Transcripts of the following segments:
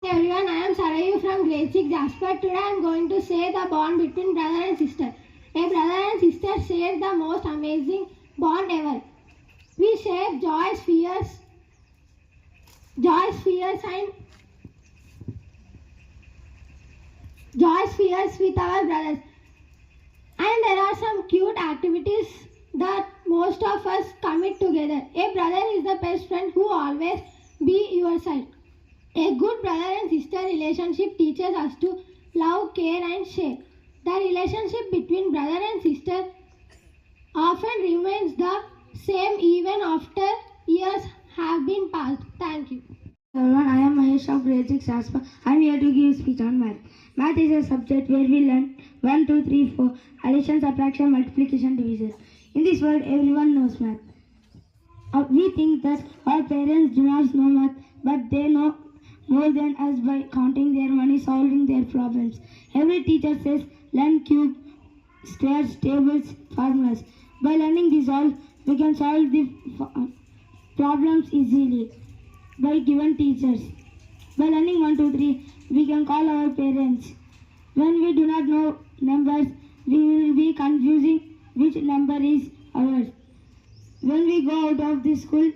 Hey everyone, I am Sarayu from grade 6 Jasper. Today I am going to say the bond between brother and sister. A brother and sister share the most amazing bond ever. We share joys, fears, and fears with our brothers. And there are some cute activities that most of us commit together. A brother is the best friend who always be your side. A good brother and sister relationship teaches us to love, care and share. The relationship between brother and sister often remains the same even after years have been passed. Thank you. Everyone, I am Mahesh of grade 6 Jasper. I am here to give a speech on math. Math is a subject where we learn 1, 2, 3, 4, addition, subtraction, multiplication, division. In this world, everyone knows math. We think that our parents do not know math, but they know more than us by counting their money, solving their problems. Every teacher says, learn cube, squares, tables, formulas. By learning this all, we can solve the problems easily by given teachers. By learning 1, 2, 3, we can call our parents. When we do not know numbers, we will be confusing which number is ours. When we go out of the school,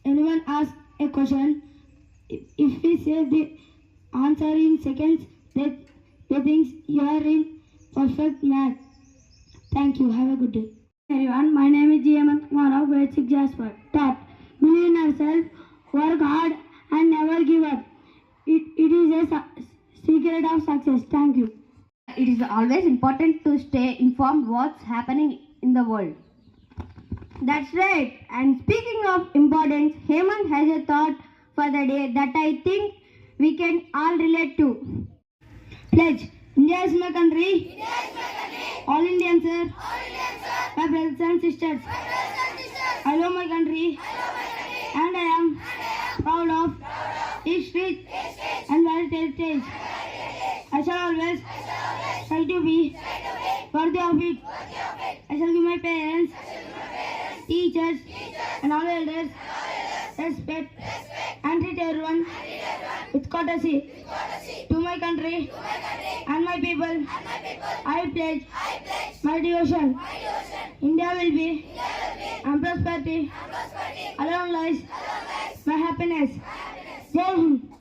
anyone asks a question, if we say the answer in seconds, they think you are in perfect math. Thank you. Have a good day. Everyone, my name is Jasper of grade 6 Jasper. Top. Believe in yourself, work hard and never give up. It is a secret of success. Thank you. It is always important to stay informed what's happening in the world. That's right. And speaking of importance, Hemant has a thought for the day that I think we can all relate to. Pledge. India is my country. All Indians, sir. My brothers and sisters. I love my country. And I am proud of history and heritage. I shall always try to be worthy of it. I shall give my parents, teachers, and all elders respect and treat everyone with courtesy. To my country and my people, I pledge my devotion. India will be and prosperity. Alone lies my happiness. Jai Hind.